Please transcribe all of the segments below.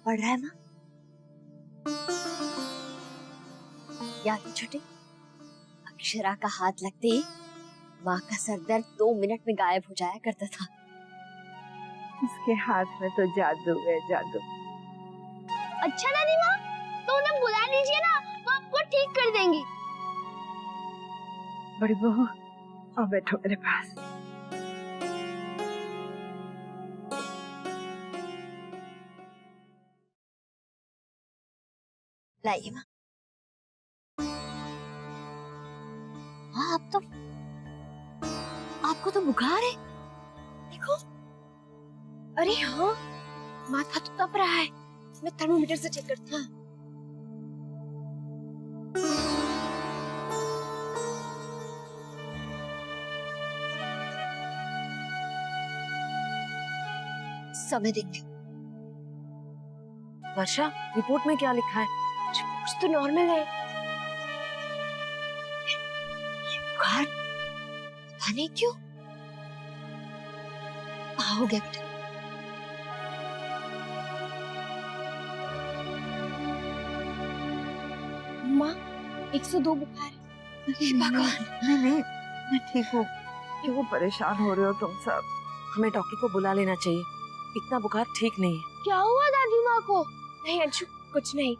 पड़ रहा है माँ? याद है छुट्टी, अक्षरा का हाथ लगते ही माँ का सर दर्द 2 मिनट में गायब हो जाया करता था। उसके हाथ में तो जादू है, जादू। अच्छा दादी माँ, तो उन्हें बुला लीजिए ना, वो आपको ठीक कर देंगी। बड़ी बहू, आओ बैठो मेरे पास। लाइए माँ। हाँ, आपको तो बुखार है, देखो। अरे हाँ, माथा तो तप रहा है, मैं थर्मोमीटर से चेक करती हूँ। समय देखती हूँ। वर्षा, रिपोर्ट में क्या लिखा है? कुछ तो नॉर्मल है। बुखार पता नहीं क्यों हो गया बेटा। माँ 102 बुखार है। भगवान, नहीं, मैं ठीक हूँ। क्यों परेशान हो रहे हो तुम सब? हमें डॉक्टर को बुला लेना चाहिए, इतना बुखार ठीक नहीं है। क्या हुआ दादी माँ को? नहीं अंशु, कुछ नहीं,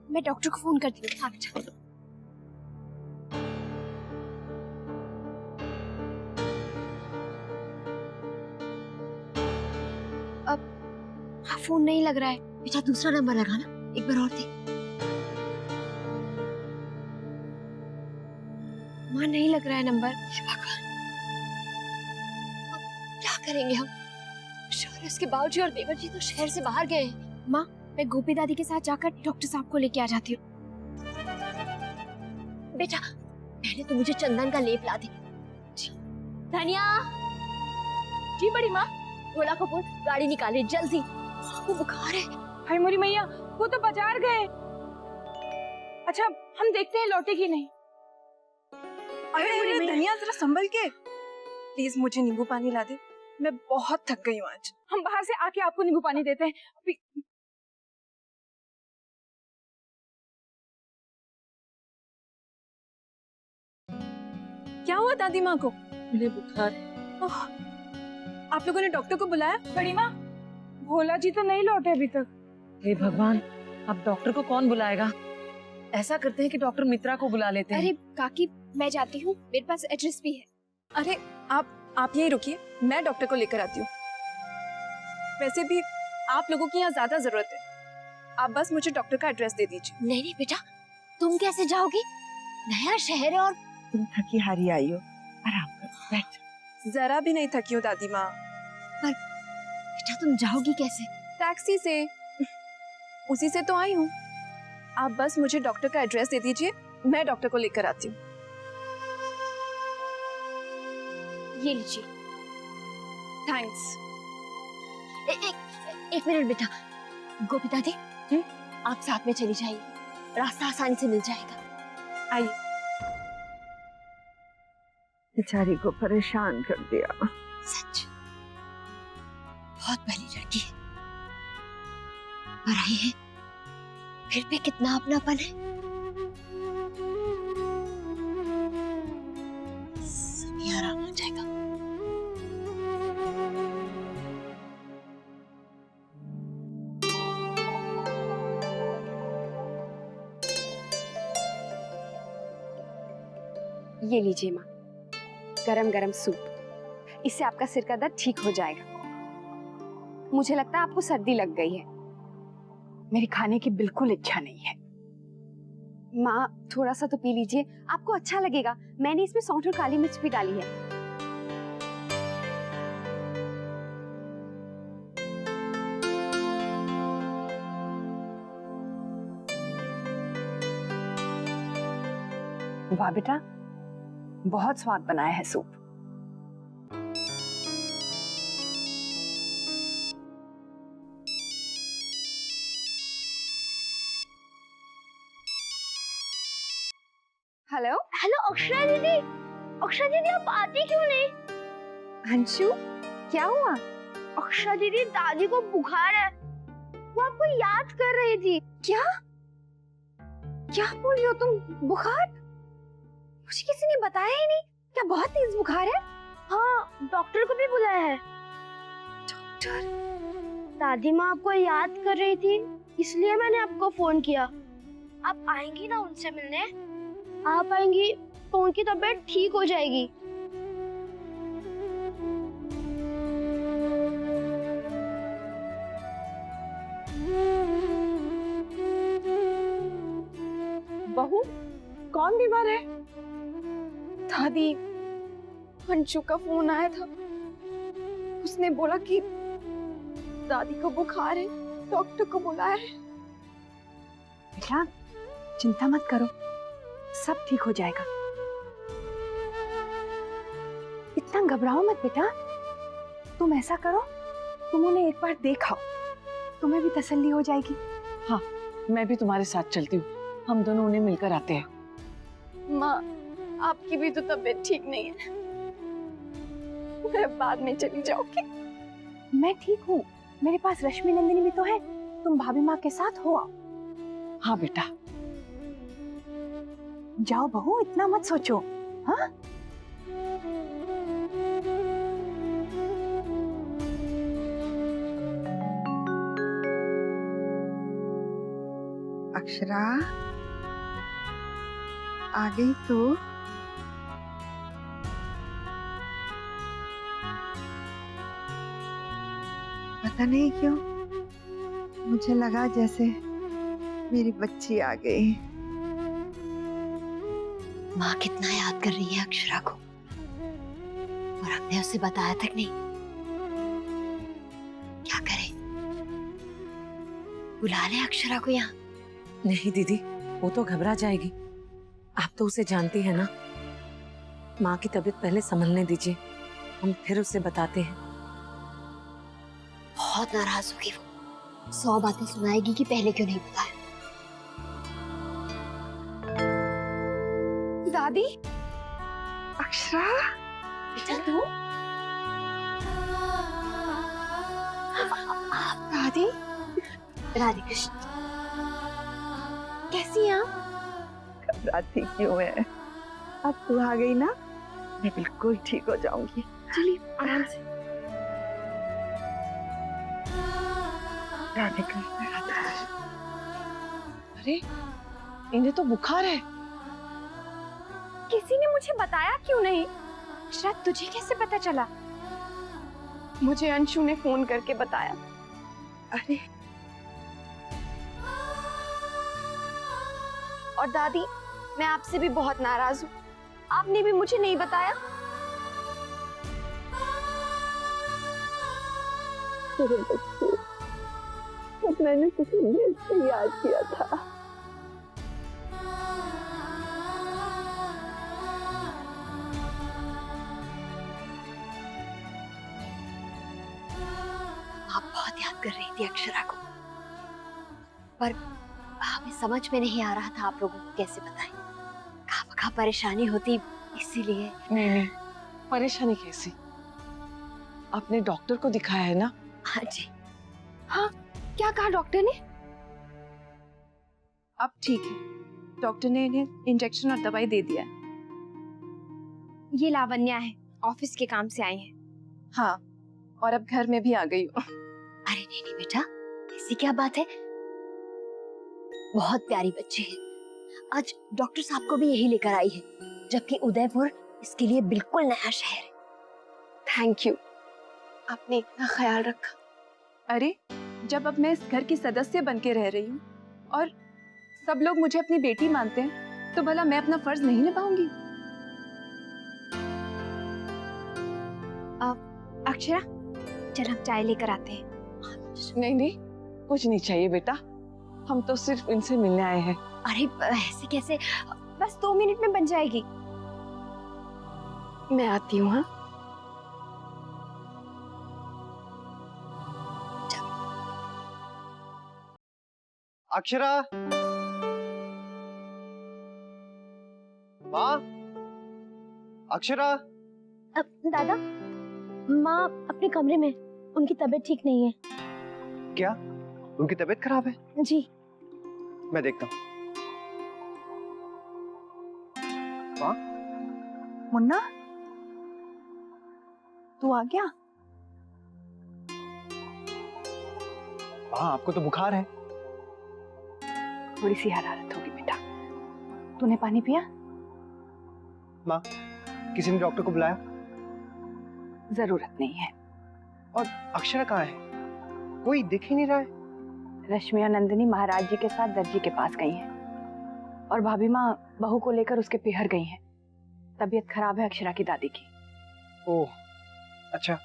मैं डॉक्टर को फोन करती हूँ। हाँ बेटा। अब हाँ, फोन नहीं लग रहा है। बेटा दूसरा नंबर लगाना, एक बार और दे। माँ नहीं लग रहा है नंबर। भगवान, अब क्या करेंगे हम? शौर्य के बाबूजी और देवर जी तो शहर से बाहर गए हैं। माँ, मैं गोपी दादी के साथ जाकर डॉक्टर साहब को लेके आ जाती हूँ। बेटा पहले तो मुझे चंदन का लेप ला दे। धनिया। जी बड़ी माँ। भोला कपूर, गाड़ी निकाले जल्दी, वो बुखार है। हाय मोरी मैया, वो तो बाजार गए। अच्छा, हम देखते हैं लौटे कि नहीं। अरे धनिया, जरा संभल के, प्लीज मुझे नींबू पानी ला दे, मैं बहुत थक गई हूँ आज। हम बाहर से आके आपको नींबू पानी देते हैं। क्या हुआ दादी माँ को? मुझे बुखार है। आप लोगों ने डॉक्टर को बुलाया? बड़ी माँ, भोला जी तो नहीं लौटे अभी तक। हे भगवान, अब डॉक्टर को कौन बुलाएगा? ऐसा करते हैं कि डॉक्टर मित्रा को बुला लेते हैं। अरे काकी, मैं जाती हूँ, मेरे पास एड्रेस भी है। अरे आप यहीं रुकिए, मैं डॉक्टर को लेकर आती हूँ। वैसे भी आप लोगों की यहाँ ज्यादा जरूरत है, आप बस मुझे डॉक्टर का एड्रेस दे दीजिए। नहीं बेटा, तुम कैसे जाओगी? नया शहर है और तुम थकी हारी आई हो, आराम करो, बैठ। जरा भी नहीं थकी हूँ दादी माँ। पर बेटा तुम जाओगी कैसे? टैक्सी से, उसी से तो आई हूँ। आप बस मुझे डॉक्टर का एड्रेस दे दीजिए, मैं डॉक्टर को लेकर आती हूँ। ये लीजिए। थैंक्स। एक मिनट बेटा। गोपी दादी, आप साथ में चली जाइए, रास्ता आसानी से मिल जाएगा। आइए। बेचारी को परेशान कर दिया। सच बहुत पहली लड़की है, पर आई है फिर भी कितना अपनापन है। सभी आराम हो जाएगा। ये लीजिए माँ, गरम गरम सूप, इससे आपका सिर का दर्द ठीक हो जाएगा। मुझे लगता है आपको सर्दी लग गई है। मेरी खाने की बिल्कुल इच्छा नहीं है। माँ थोड़ा सा तो पी लीजिए, आपको अच्छा लगेगा। मैंने इसमें सौंठ और काली मिर्च भी डाली है। वाह बेटा, बहुत स्वाद बनाया है सूप। हेलो हेलो अक्षरा दीदी, अक्षरा दीदी आप आती क्यों नहीं? अंशु, क्या हुआ? अक्षरा दीदी, दादी को बुखार है, वो आपको याद कर रही थी। क्या क्या बोल रही हो तुम? बुखार? मुझे किसी ने बताया ही नहीं। क्या बहुत तेज बुखार है? हाँ, डॉक्टर को भी बुलाया है। डॉक्टर? दादी माँ आपको याद कर रही थी, इसलिए मैंने आपको फोन किया। आप आएंगी ना उनसे मिलने? आप आएंगी तो उनकी तबीयत ठीक हो जाएगी। बहू, कौन बीमार है? दादी, अंशु का फोन आया था। उसने बोला कि दादी को बुखार है, डॉक्टर को बुलाया है। बेटा चिंता मत करो, सब ठीक हो जाएगा। इतना घबराओ मत बेटा। तुम ऐसा करो, तुम उन्हें एक बार देखाओ, तुम्हें भी तसल्ली हो जाएगी। हाँ, मैं भी तुम्हारे साथ चलती हूँ। हम दोनों उन्हें मिलकर आते हैं। माँ, आपकी भी तो तबीयत ठीक नहीं है। मैं बाद में चली जाऊंगी। मैं ठीक हूँ, मेरे पास रश्मि नंदिनी भी तो है। तुम भाभी माँ के साथ हो आओ। हाँ बेटा। जाओ बहू, इतना मत सोचो। हाँ अक्षरा आ गई तो। पता नहीं क्यों मुझे लगा जैसे मेरी बच्ची आ गई। माँ कितना याद कर रही है अक्षरा को, और हमने उसे बताया तक नहीं। क्या करें? बुला ले अक्षरा को यहाँ। नहीं दीदी, वो तो घबरा जाएगी। आप तो उसे जानती है ना। माँ की तबीयत पहले संभलने दीजिए, हम फिर उसे बताते हैं। बहुत नाराज होगी वो, 100 बातें सुनाएगी कि पहले क्यों नहीं बताया। दादी? अक्षरा बेटा तू? दादी? राधे कृष्ण। कैसी हैं आप? घबराती क्यों है? अब तू आ गई ना, मैं बिल्कुल ठीक हो जाऊंगी। चलिए आराम से। राधे कृष्ण, राधे कृष्ण। अरे, इन्हें तो बुखार है। किसी ने मुझे बताया क्यों नहीं? अक्षरा, तुझे कैसे पता चला? मुझे अंशु ने फोन करके बताया। अरे और दादी, मैं आपसे भी बहुत नाराज हूँ। आपने भी मुझे नहीं बताया। मेरे बच्चे, अब मैंने तुझे दिल से याद किया था। आप बहुत याद कर रही थी अक्षरा को, पर हमें समझ में नहीं आ रहा था आप लोगों को कैसे बताएं। खामखा परेशानी होती, इसीलिए। नहीं, परेशानी कैसी? आपने डॉक्टर को दिखाया है ना? हाँ जी। हाँ, क्या कहा डॉक्टर ने? अब ठीक है, डॉक्टर ने इन्हें इंजेक्शन और दवाई दे दिया है। ये लावण्या है, ऑफिस के काम से आई है। हाँ, और अब घर में भी आ गई हूँ। अरे नहीं बेटा, ऐसी क्या बात है? बहुत प्यारी बच्ची है। आज डॉक्टर साहब को भी यही लेकर आई है, जबकि उदयपुर इसके लिए बिल्कुल नया शहर है। थैंक यू, आपने इतना ख्याल रखा। अरे, जब अब मैं इस घर की सदस्य बन के रह रही हूँ और सब लोग मुझे अपनी बेटी मानते हैं, तो भला मैं अपना फर्ज नहीं निभाऊंगी? अक्षरा, चल हम चाय लेकर आते हैं। नहीं, कुछ नहीं चाहिए बेटा, हम तो सिर्फ इनसे मिलने आए हैं। अरे ऐसे कैसे? बस 2 मिनट में बन जाएगी। मैं आती हूँ। हाँ, अक्षरा, माँ, अक्षरा। दादा, माँ अपने कमरे में, उनकी तबीयत ठीक नहीं है। क्या? उनकी तबीयत खराब है? जी। मैं देखता हूँ। माँ? मुन्ना, तू आ गया? माँ, आपको तो बुखार है। थोड़ी सी हरारत होगी बेटा। तूने पानी पिया? माँ, किसी ने डॉक्टर को बुलाया? जरूरत नहीं है। और अक्षरा कहाँ है? कोई दिख ही नहीं रहा है। रश्मि और नंदिनी महाराज जी के साथ दर्जी के पास गई हैं और भाभी माँ बहू को लेकर उसके पिहर गई हैं। तबीयत खराब है अक्षरा की दादी की। ओह, अच्छा।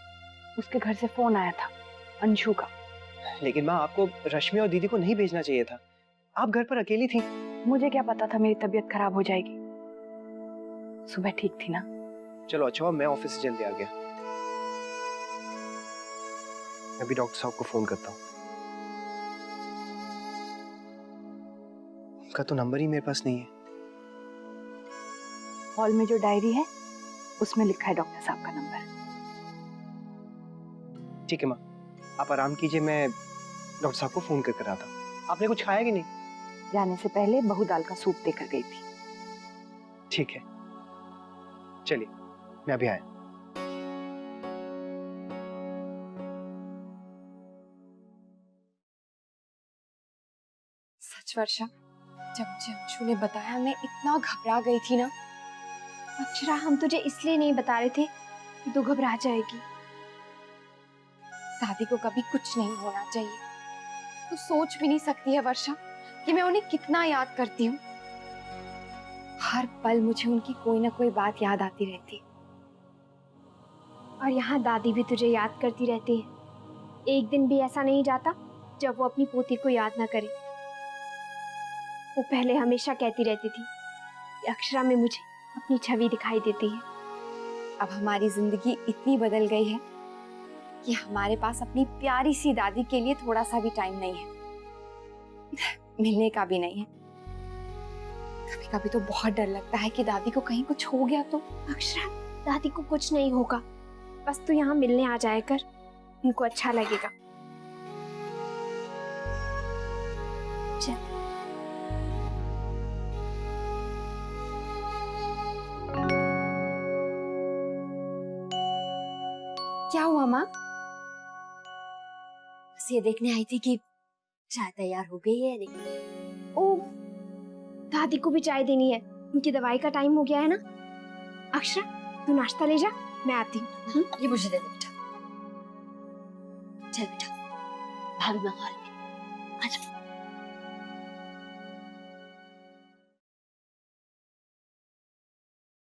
उसके घर से फोन आया था अंशु का। लेकिन माँ, आपको रश्मि और दीदी को नहीं भेजना चाहिए था। आप घर पर अकेली थी। मुझे क्या पता था मेरी तबीयत खराब हो जाएगी। सुबह ठीक थी ना। चलो अच्छा हुआ मैं ऑफिस से जल्दी आ गया। मैं भी डॉक्टर साहब को फोन करता हूँ। उनका तो नंबर ही मेरे पास नहीं है। हॉल में जो डायरी है उसमें लिखा है डॉक्टर साहब का नंबर। ठीक है माँ, आप आराम कीजिए, मैं डॉक्टर साहब को फोन करके आता हूँ। आपने कुछ खाया कि नहीं? जाने से पहले बहू दाल का सूप देकर गई थी। ठीक है, चलिए मैं अभी आया। सच वर्षा, जब मुझे अंशु ने बताया मैं इतना घबरा गई थी ना। अक्षरा, हम तुझे इसलिए नहीं बता रहे थे कि तू घबरा जाएगी। दादी को कभी कुछ नहीं होना चाहिए। तू सोच भी नहीं सकती है वर्षा कि मैं उन्हें कितना याद करती हूँ। हर पल मुझे उनकी कोई ना कोई बात याद आती रहती है। और यहाँ दादी भी तुझे याद करती रहती है। एक दिन भी ऐसा नहीं जाता जब वो अपनी पोती को याद ना करे। वो पहले हमेशा कहती रहती थी कि अक्षरा में मुझे अपनी छवि दिखाई देती है। अब हमारी जिंदगी इतनी बदल गई है कि हमारे पास अपनी प्यारी सी दादी के लिए थोड़ा सा भी टाइम नहीं है, मिलने का भी नहीं है। कभी कभी तो बहुत डर लगता है कि दादी को कहीं कुछ हो गया तो। अक्षरा, दादी को कुछ नहीं होगा, बस तू यहाँ मिलने आ जाया कर, उनको अच्छा लगेगा। चल। क्या हुआ माँ? बस ये देखने आई थी कि चाय तैयार हो गई है या नहीं। ओ, दादी को भी चाय देनी है, उनकी दवाई का टाइम हो गया है ना। अक्षरा, तू नाश्ता ले जा, मैं आती हूँ। ये मुझे दे दे बेटा। चल बेटा, भाभी माँ हॉल में। आजा।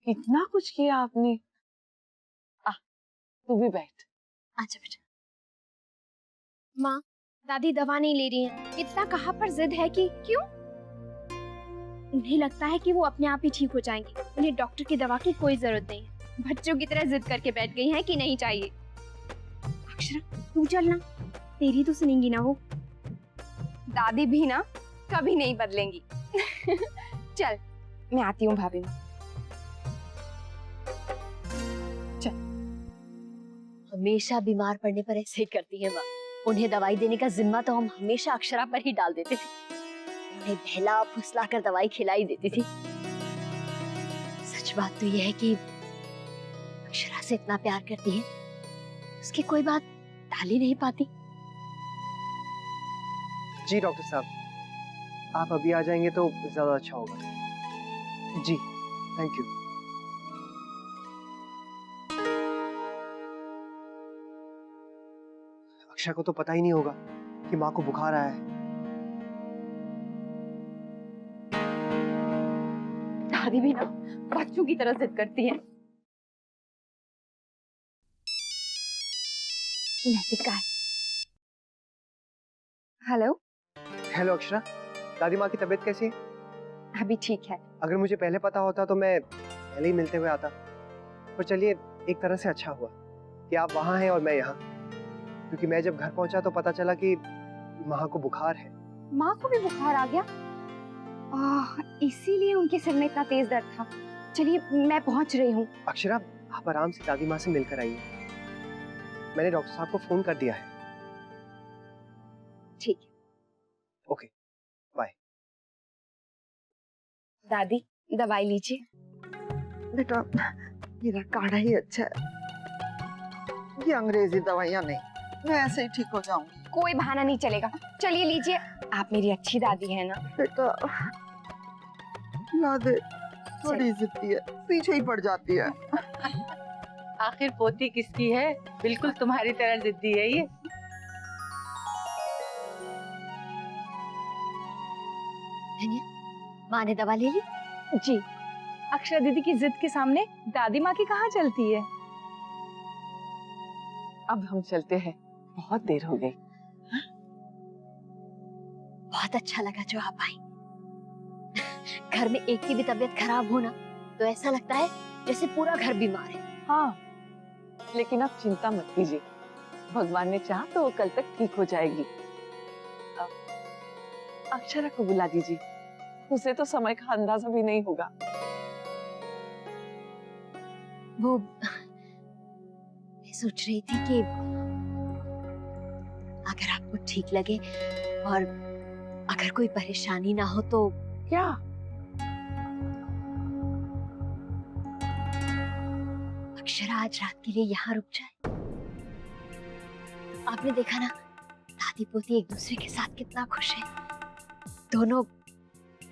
इतना कुछ किया आपने। तू भी बैठ। आजा बेटा। माँ, दादी दवा नहीं ले रही हैं। इतना कहाँ पर जिद है कि क्यों? उन्हें लगता है कि वो अपने आप ही ठीक हो जाएंगे। उन्हें डॉक्टर की दवा की कोई जरूरत नहीं है। बच्चों की तरह जिद करके बैठ गई हैं कि नहीं चाहिए। अक्षरा, तू चलना, तेरी तो सुनेंगी ना वो। दादी भी ना कभी नहीं बदलेंगी। चल, मैं आती हूँ भाभी माँ। हमेशा बीमार पड़ने पर ऐसे ही करती है माँ। उन्हें दवाई देने का जिम्मा तो हम हमेशा अक्षरा पर ही डाल देते थे। उन्हें बहला फुसला कर दवाई खिलाई देती थी। सच बात तो यह है कि अक्षरा से इतना प्यार करती है, उसकी कोई बात टाल ही नहीं पाती। जी डॉक्टर साहब, आप अभी आ जाएंगे तो ज्यादा अच्छा होगा। जी, थैंक यू। अक्षरा को तो पता ही नहीं होगा कि माँ को बुखार आया है। दादी भी ना बच्चों की तरह जिद करती है। नैतिक का है। हेलो। हेलो अक्षरा, दादी माँ की तबीयत कैसी है? अभी ठीक है। अगर मुझे पहले पता होता तो मैं पहले ही मिलते हुए आता। पर चलिए, एक तरह से अच्छा हुआ कि आप वहाँ हैं और मैं यहाँ, क्योंकि मैं जब घर पहुंचा तो पता चला कि माँ को बुखार है। माँ को भी बुखार आ गया? इसीलिए उनके सिर में इतना तेज दर्द था। चलिए, मैं पहुंच रही हूँ। अक्षरा, आप आराम से दादी माँ से मिलकर आइए। मैंने डॉक्टर साहब को फोन कर दिया है। ठीक है, ओके, बाय। दादी दवाई लीजिए। बेटा मेरा काढ़ा ही अच्छा है, ये अंग्रेजी दवाइयाँ नहीं, मैं ऐसे ही ठीक हो जाऊंगी। कोई बहाना नहीं चलेगा, चलिए लीजिए। आप मेरी अच्छी दादी है ना। बेटा ला दे, बड़ी जिद्दी है, पीछे ही पड़ जाती है। आखिर पोती किसकी है, बिल्कुल तुम्हारी तरह जिद्दी है ये। माँ ने दवा ले ली? जी, अक्षरा दीदी की जिद के सामने दादी माँ की कहाँ चलती है। अब हम चलते हैं, बहुत देर हो गई। बहुत अच्छा लगा जो आप आई। घर में एक की भी तबीयत खराब हो ना तो ऐसा लगता है जैसे पूरा घर बीमार है। हाँ, लेकिन आप चिंता मत कीजिए, भगवान ने चाहा तो वो कल तक ठीक हो जाएगी। अक्षरा को बुला दीजिए, उसे तो समय का अंदाजा भी नहीं होगा। वो मैं सोच रही थी कि अगर आपको ठीक लगे और अगर कोई परेशानी ना हो तो क्या? अक्षरा आज रात के लिए यहाँ रुक जाए। आपने देखा ना, दादी पोती एक दूसरे के साथ कितना खुश है। दोनों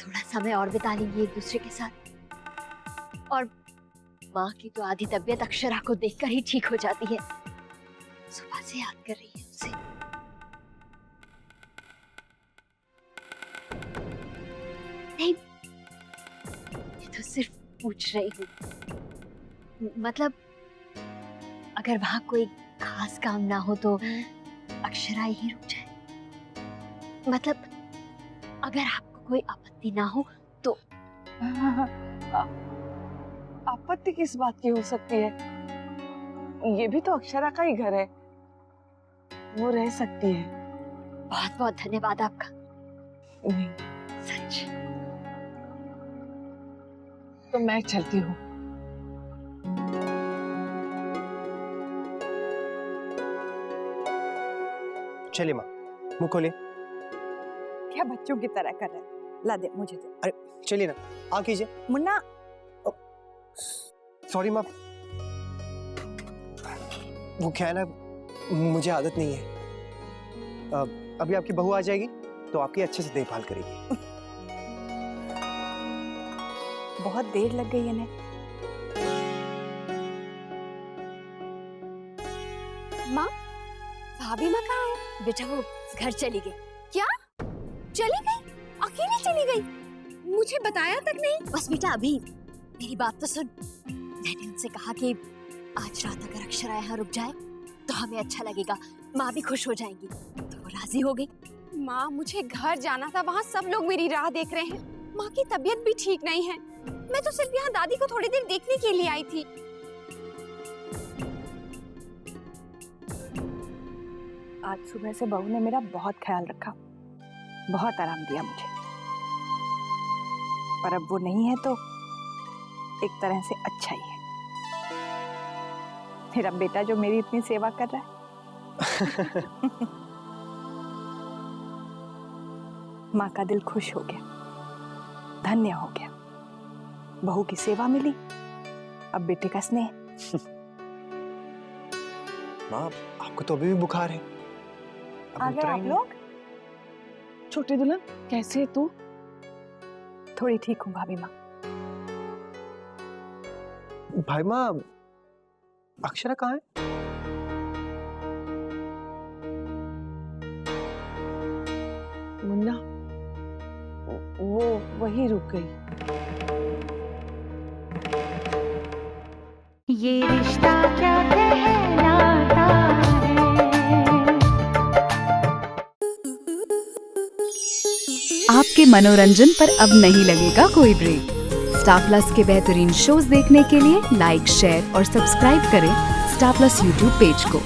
थोड़ा समय और बिता लेंगे एक दूसरे के साथ। और माँ की तो आधी तबीयत अक्षरा को देखकर ही ठीक हो जाती है। सुबह से याद कर रही है उसे। नहीं, ये तो सिर्फ पूछ रही हूँ। मतलब अगर वहां कोई खास काम ना हो तो अक्षरा ही रुक जाए। मतलब अगर आपको कोई आपत्ति ना हो तो। आपत्ति किस बात की हो सकती है? ये भी तो अक्षरा का ही घर है, वो रह सकती है। बहुत बहुत धन्यवाद आपका। नहीं, सच। तो मैं चलती हूँ। चलिए माँ, मुंह खोलिए। क्या बच्चों की तरह कर रहे हैं? ला दे मुझे दे। अरे चलिए ना, आ कीजिए। मुन्ना, सॉरी माँ, वो क्या है ना, मुझे आदत नहीं है। अभी आपकी बहू आ जाएगी तो आपकी अच्छे से देखभाल करेगी। बहुत देर लग गई इन्हें। माँ, भाभी माँ कहाँ है? बेटा वो घर चली गई। क्या? चली गई? अकेले चली गई? मुझे बताया तक नहीं। बस बेटा अभी मेरी बात तो सुन। मैंने उनसे कहा कि आज रात अगर अक्षरा यहाँ रुक जाए तो हमें अच्छा लगेगा, माँ भी खुश हो जाएंगी। तो वो राजी हो गई। माँ, मुझे घर जाना था, वहाँ सब लोग मेरी राह देख रहे हैं। माँ की तबीयत भी ठीक नहीं है। मैं तो सिर्फ यहाँ दादी को थोड़ी देर देखने के लिए आई थी। आज सुबह से बहू ने मेरा बहुत ख्याल रखा, बहुत आराम दिया मुझे। पर अब वो नहीं है तो एक तरह से अच्छा ही है। मेरा बेटा जो मेरी इतनी सेवा कर रहा है। माँ का दिल खुश हो गया, धन्य हो गया। बहू की सेवा मिली, अब बेटे का स्नेह। माँ, आपको तो अभी भी बुखार है। आ गए आप लोग? छोटी दुल्हन, कैसे है तू? थोड़ी ठीक हूँ भाभी माँ। भाई माँ, अक्षरा कहाँ है? मुन्ना, वो वहीं रुक गई। ये रिश्ता क्या कहलाता है। आपके मनोरंजन पर अब नहीं लगेगा कोई ब्रेक। स्टार प्लस के बेहतरीन शोज देखने के लिए लाइक, शेयर और सब्सक्राइब करें स्टार प्लस यूट्यूब पेज को।